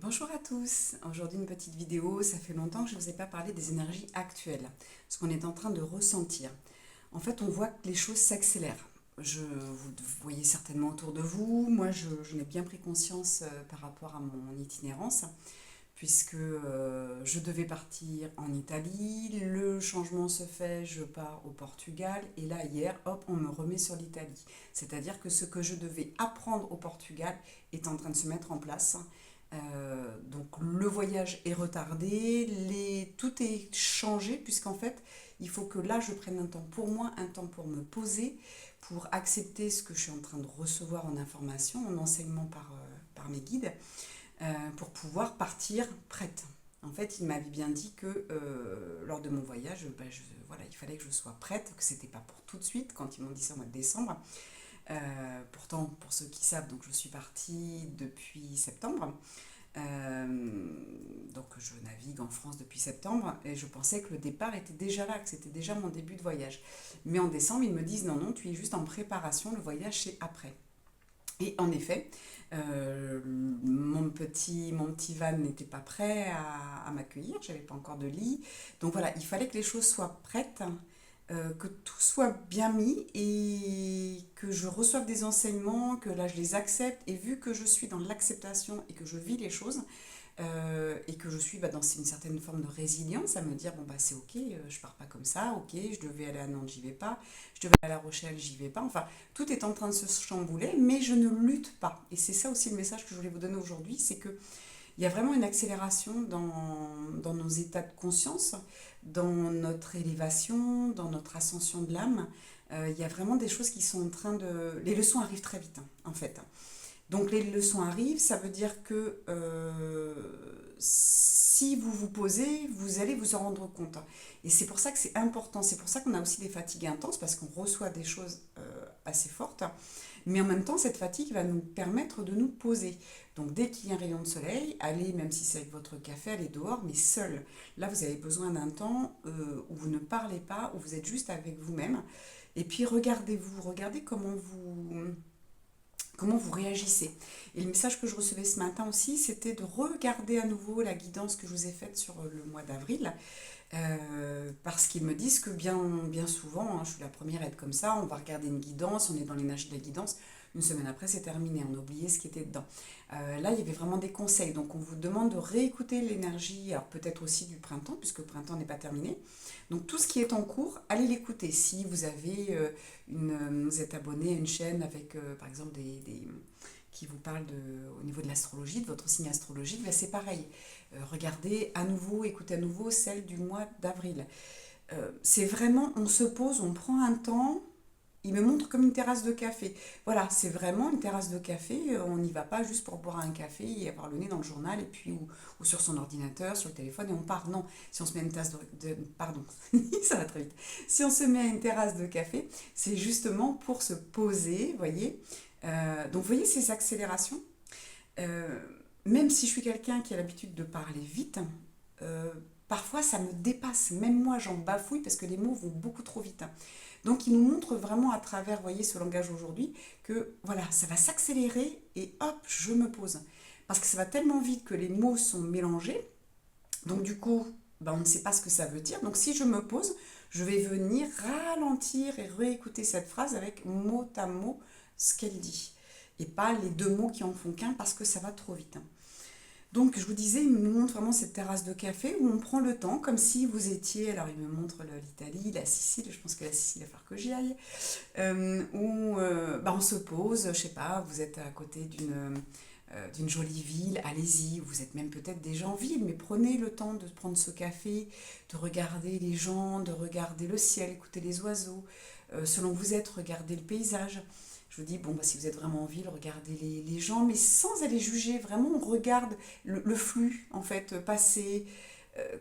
Bonjour à tous, aujourd'hui une petite vidéo, ça fait longtemps que je ne vous ai pas parlé des énergies actuelles, ce qu'on est en train de ressentir. En fait, on voit que les choses s'accélèrent. Vous voyez certainement autour de vous, moi j'en ai bien pris conscience par rapport à mon itinérance, puisque je devais partir en Italie, le changement se fait, je pars au Portugal, et là hier, hop, on me remet sur l'Italie. C'est-à-dire que ce que je devais apprendre au Portugal est en train de se mettre en place. Donc le voyage est retardé, tout est changé puisqu'en fait il faut que là je prenne un temps pour moi, un temps pour me poser, pour accepter ce que je suis en train de recevoir en information, en enseignement par mes guides, pour pouvoir partir prête. En fait, il m'avait bien dit que lors de mon voyage, voilà, il fallait que je sois prête, que c'était pas pour tout de suite, quand ils m'ont dit ça au mois de décembre. Pourtant, pour ceux qui savent, donc je suis partie depuis septembre. Donc je navigue en France depuis septembre et je pensais que le départ était déjà là, que c'était déjà mon début de voyage. Mais en décembre, ils me disent non, non, tu es juste en préparation, le voyage c'est après. Et en effet, mon petit van n'était pas prêt à m'accueillir, j'avais pas encore de lit. Donc voilà, il fallait que les choses soient prêtes, que tout soit bien mis et que je reçoive des enseignements, que là je les accepte. Et vu que je suis dans l'acceptation et que je vis les choses, et que je suis dans une certaine forme de résilience à me dire bon bah c'est ok, je pars pas comme ça, ok, je devais aller à Nantes, j'y vais pas, je devais aller à La Rochelle, j'y vais pas, enfin tout est en train de se chambouler, mais je ne lutte pas. Et c'est ça aussi le message que je voulais vous donner aujourd'hui, c'est que il y a vraiment une accélération dans nos états de conscience, dans notre élévation, dans notre ascension de l'âme. Il y a vraiment des choses qui sont en train de... Les leçons arrivent très vite, en fait. Donc les leçons arrivent, ça veut dire que si vous vous posez, vous allez vous en rendre compte. Et c'est pour ça que c'est important, c'est pour ça qu'on a aussi des fatigues intenses, parce qu'on reçoit des choses assez fortes. Mais en même temps, cette fatigue va nous permettre de nous poser. Donc dès qu'il y a un rayon de soleil, allez, même si c'est avec votre café, allez dehors, mais seul. Là, vous avez besoin d'un temps où vous ne parlez pas, où vous êtes juste avec vous-même. Et puis regardez-vous, regardez comment vous réagissez. Et le message que je recevais ce matin aussi, c'était de regarder à nouveau la guidance que je vous ai faite sur le mois d'avril, parce qu'ils me disent que bien souvent, hein, je suis la première à être comme ça, on va regarder une guidance, on est dans l'énergie de la guidance, une semaine après c'est terminé, on a oublié ce qui était dedans. Là, il y avait vraiment des conseils, donc on vous demande de réécouter l'énergie, alors peut-être aussi du printemps, puisque le printemps n'est pas terminé. Donc tout ce qui est en cours, allez l'écouter. Si vous avez vous êtes abonné à une chaîne avec par exemple qui vous parle au niveau de l'astrologie, de votre signe astrologique, ben c'est pareil. Regardez à nouveau, écoutez à nouveau celle du mois d'avril. C'est vraiment, on se pose, on prend un temps. Il me montre comme une terrasse de café. Voilà, c'est vraiment une terrasse de café. On n'y va pas juste pour boire un café et avoir le nez dans le journal et puis ou sur son ordinateur, sur le téléphone et on part. Non, si on se met à une tasse pardon, ça va très vite. Si on se met à une terrasse de café, c'est justement pour se poser, voyez. Donc, vous voyez ces accélérations. Euh, Même si je suis quelqu'un qui a l'habitude de parler vite, euh, parfois ça me dépasse. Même moi, j'en bafouille parce que les mots vont beaucoup trop vite. Donc, il nous montre vraiment à travers, vous voyez, ce langage aujourd'hui, que voilà, ça va s'accélérer et hop, je me pose. Parce que ça va tellement vite que les mots sont mélangés. Donc, du coup, on ne sait pas ce que ça veut dire. Donc, si je me pose, je vais venir ralentir et réécouter cette phrase avec mot à mot ce qu'elle dit. Et pas les deux mots qui en font qu'un parce que ça va trop vite. Donc, je vous disais, il me montre vraiment cette terrasse de café où on prend le temps, comme si vous étiez. Alors, il me montre l'Italie, la Sicile, je pense que la Sicile, il va falloir que j'y aille. Où on se pose, je sais pas, vous êtes à côté d'une jolie ville, allez-y, vous êtes même peut-être déjà en ville, mais prenez le temps de prendre ce café, de regarder les gens, de regarder le ciel, écouter les oiseaux. Selon où vous êtes, regardez le paysage. Je vous dis, bon, si vous êtes vraiment en ville, regardez les gens, mais sans aller juger, vraiment, on regarde le flux, en fait, passer,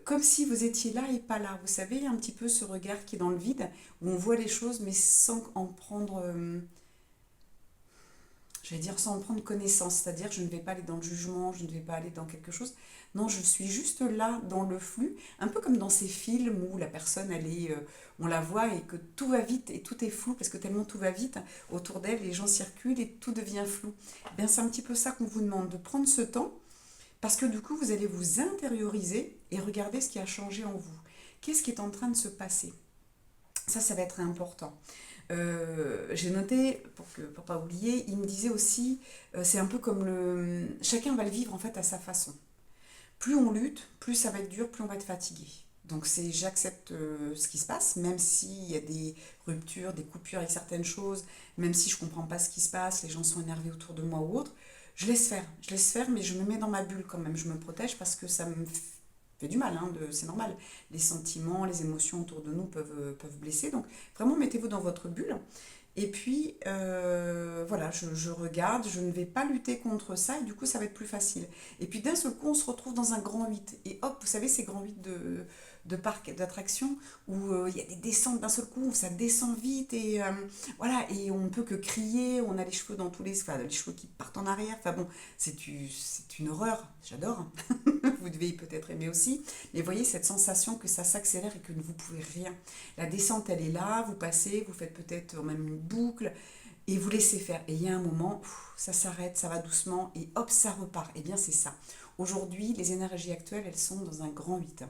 comme si vous étiez là et pas là. Vous savez, un petit peu ce regard qui est dans le vide, où on voit les choses, mais sans en prendre, j'allais dire, sans en prendre connaissance. C'est-à-dire, je ne vais pas aller dans le jugement, je ne vais pas aller dans quelque chose. Non, je suis juste là, dans le flux, un peu comme dans ces films où la personne, on la voit et que tout va vite et tout est flou, parce que tellement tout va vite, autour d'elle, les gens circulent et tout devient flou. Eh bien, c'est un petit peu ça qu'on vous demande, de prendre ce temps Parce que du coup, vous allez vous intérioriser et regarder ce qui a changé en vous. Qu'est-ce qui est en train de se passer? Ça va être important. J'ai noté, pour pas oublier, il me disait aussi, c'est un peu comme chacun va le vivre en fait à sa façon. Plus on lutte, plus ça va être dur, plus on va être fatigué. Donc j'accepte ce qui se passe, même s'il y a des ruptures, des coupures avec certaines choses, même si je ne comprends pas ce qui se passe, les gens sont énervés autour de moi ou autre, je laisse faire, mais je me mets dans ma bulle quand même, je me protège parce que ça me fait du mal, hein, c'est normal. Les sentiments, les émotions autour de nous peuvent blesser, donc vraiment mettez-vous dans votre bulle. Et puis, voilà, je regarde, je ne vais pas lutter contre ça, et du coup, ça va être plus facile. Et puis, d'un seul coup, on se retrouve dans un grand 8. Et hop, vous savez, ces grands 8 de parc d'attractions, où il y a des descentes d'un seul coup, où ça descend vite, et voilà, et on ne peut que crier, on a les cheveux dans tous enfin, les cheveux qui partent en arrière. Enfin bon, c'est une horreur, j'adore. Vous devez peut-être aimer aussi. Mais voyez cette sensation que ça s'accélère et que vous ne pouvez rien. La descente, elle est là, vous passez, vous faites peut-être même une boucle et vous laissez faire. Et il y a un moment, ça s'arrête, ça va doucement et hop, ça repart. Eh bien, c'est ça. Aujourd'hui, les énergies actuelles, elles sont dans un grand 8.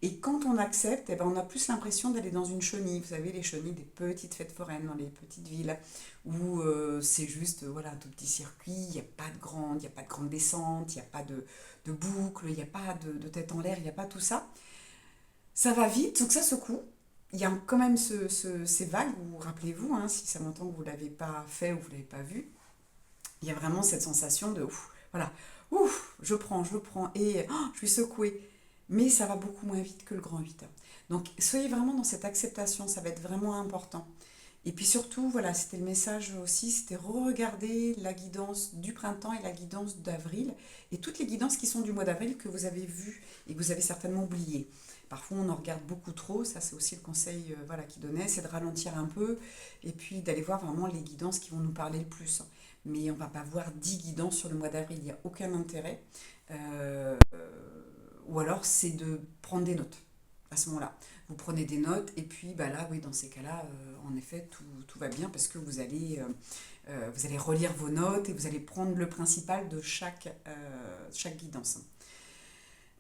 Et quand on accepte, eh ben, on a plus l'impression d'aller dans une chenille. Vous savez, les chenilles des petites fêtes foraines dans les petites villes où c'est juste voilà, un tout petit circuit, il n'y a pas de il y a pas de grande descente, il n'y a pas de boucle, il n'y a pas de tête en l'air, il n'y a pas tout ça. Ça va vite, donc ça secoue. Il y a quand même ces vagues où, rappelez-vous, hein, si ça m'entend que vous ne l'avez pas fait ou que vous ne l'avez pas vu, il y a vraiment cette sensation de ouf, voilà, ouf, je prends et oh, je suis secouée. Mais ça va beaucoup moins vite que le grand 8. Donc soyez vraiment dans cette acceptation, ça va être vraiment important. Et puis surtout, voilà, c'était le message aussi, c'était re-regarder la guidance du printemps et la guidance d'avril, et toutes les guidances qui sont du mois d'avril que vous avez vues et que vous avez certainement oubliées. Parfois, on en regarde beaucoup trop, ça c'est aussi le conseil voilà, qu'il donnait, c'est de ralentir un peu et puis d'aller voir vraiment les guidances qui vont nous parler le plus. Mais on ne va pas voir 10 guidances sur le mois d'avril, il n'y a aucun intérêt. Euh, ou alors, c'est de prendre des notes à ce moment-là. Vous prenez des notes et puis bah là, oui, dans ces cas-là, en effet, tout va bien parce que vous allez relire vos notes et vous allez prendre le principal de chaque guidance.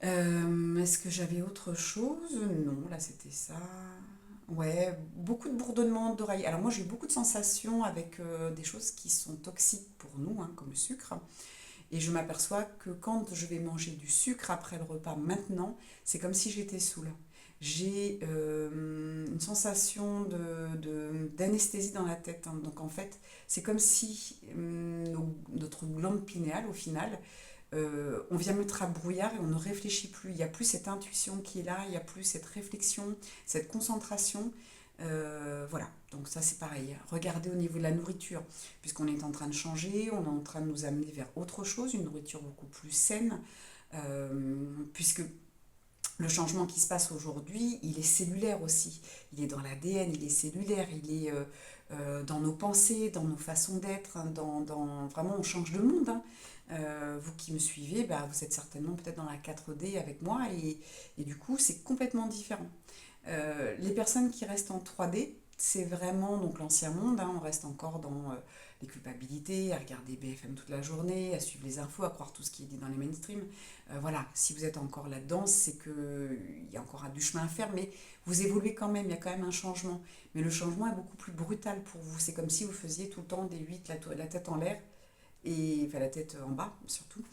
Est-ce que j'avais autre chose? Non, là c'était ça. Ouais, beaucoup de bourdonnements d'oreilles. Alors moi j'ai eu beaucoup de sensations avec des choses qui sont toxiques pour nous, hein, comme le sucre. Et je m'aperçois que quand je vais manger du sucre après le repas maintenant, c'est comme si j'étais saoule. J'ai une sensation d'anesthésie dans la tête, hein. Donc en fait, c'est comme si notre glande pinéale, au final, on vient mettre à brouillard et on ne réfléchit plus. Il n'y a plus cette intuition qui est là, il n'y a plus cette réflexion, cette concentration. Voilà, donc ça c'est pareil. Regardez au niveau de la nourriture, puisqu'on est en train de changer, on est en train de nous amener vers autre chose, une nourriture beaucoup plus saine, puisque le changement qui se passe aujourd'hui, il est cellulaire aussi. Il est dans l'ADN, il est cellulaire, il est dans nos pensées, dans nos façons d'être, hein, vraiment on change de monde, hein. Vous qui me suivez, bah, vous êtes certainement peut-être dans la 4D avec moi et du coup c'est complètement différent. Les personnes qui restent en 3D, c'est vraiment donc l'ancien monde, hein, on reste encore dans les culpabilités, à regarder BFM toute la journée, à suivre les infos, à croire tout ce qui est dit dans les mainstream. Voilà, si vous êtes encore là-dedans, c'est qu'il y a encore du chemin à faire, mais vous évoluez quand même, il y a quand même un changement. Mais le changement est beaucoup plus brutal pour vous. C'est comme si vous faisiez tout le temps des 8, la tête en l'air, et enfin la tête en bas surtout.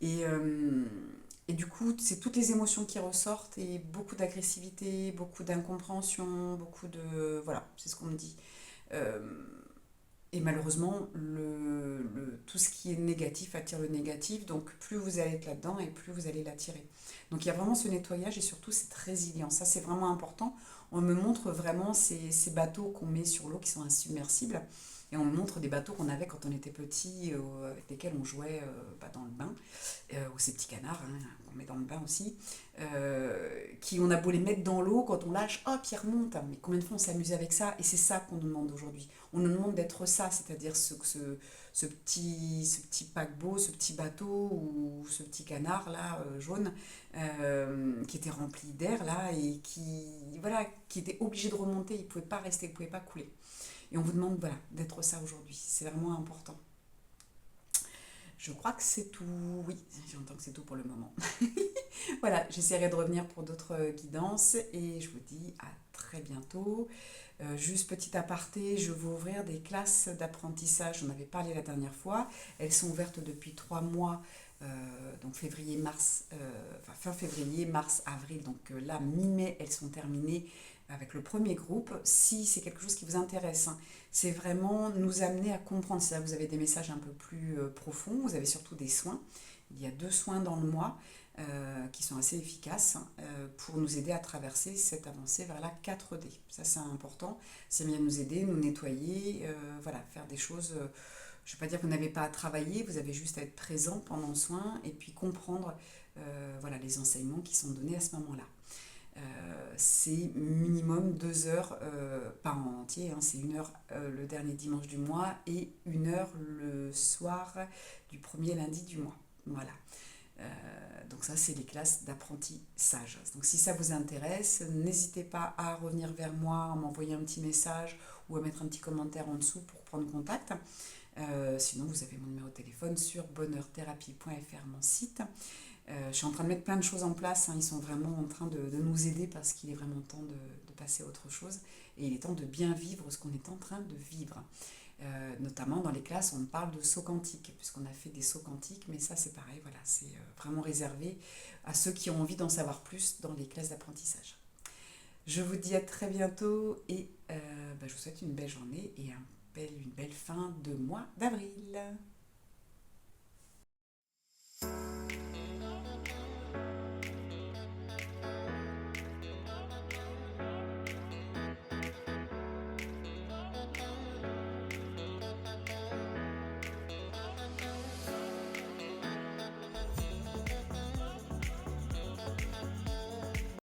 Et, euh, et du coup, c'est toutes les émotions qui ressortent et beaucoup d'agressivité, beaucoup d'incompréhension, beaucoup de... Voilà, c'est ce qu'on me dit. Euh, et malheureusement, tout ce qui est négatif attire le négatif, donc plus vous allez être là-dedans et plus vous allez l'attirer. Donc il y a vraiment ce nettoyage et surtout cette résilience. Ça, c'est vraiment important. On me montre vraiment ces bateaux qu'on met sur l'eau qui sont insubmersibles. Et on me montre des bateaux qu'on avait quand on était petit, avec lesquels on jouait dans le bain, ou ces petits canards hein, qu'on met dans le bain aussi, qui on a beau les mettre dans l'eau, quand on lâche, hop, ils remontent. Mais combien de fois on s'amuse avec ça? Et c'est ça qu'on nous demande aujourd'hui. On nous demande d'être ça, c'est-à-dire ce petit paquebot, ce petit bateau ou ce petit canard là, jaune, qui était rempli d'air là et voilà, qui était obligé de remonter, il ne pouvait pas rester, il ne pouvait pas couler. Et on vous demande voilà, d'être ça aujourd'hui. C'est vraiment important. Je crois que c'est tout. Oui, j'entends que c'est tout pour le moment. Voilà, j'essaierai de revenir pour d'autres guidances et je vous dis à très bientôt. Juste petit aparté, je vais ouvrir des classes d'apprentissage. J'en avais parlé la dernière fois. Elles sont ouvertes depuis 3 mois, donc février, mars, enfin fin février, mars, avril. Donc là, mi-mai, elles sont terminées avec le premier groupe. Si c'est quelque chose qui vous intéresse, hein, c'est vraiment nous amener à comprendre. C'est là que vous avez des messages un peu plus profonds. Vous avez surtout des soins. Il y a 2 soins dans le mois qui sont assez efficaces pour nous aider à traverser cette avancée vers la 4D. Ça, c'est important. C'est bien nous aider, nous nettoyer, voilà, faire des choses. Je ne vais pas dire que vous n'avez pas à travailler, vous avez juste à être présent pendant le soin et puis comprendre voilà, les enseignements qui sont donnés à ce moment-là. C'est minimum 2 heures par an entier, hein, c'est 1 heure le dernier dimanche du mois et 1 heure le soir du premier lundi du mois. Voilà. Donc ça, c'est les classes d'apprentissage. Donc si ça vous intéresse, n'hésitez pas à revenir vers moi, à m'envoyer un petit message ou à mettre un petit commentaire en dessous pour prendre contact. Sinon, vous avez mon numéro de téléphone sur bonheurthérapie.fr, mon site. Je suis en train de mettre plein de choses en place, hein. Ils sont vraiment en train de nous aider parce qu'il est vraiment temps de passer à autre chose. Et il est temps de bien vivre ce qu'on est en train de vivre. Notamment dans les classes, on parle de saut quantique, puisqu'on a fait des sauts quantiques, mais ça c'est pareil, voilà, c'est vraiment réservé à ceux qui ont envie d'en savoir plus dans les classes d'apprentissage. Je vous dis à très bientôt et je vous souhaite une belle journée et une belle fin de mois d'avril.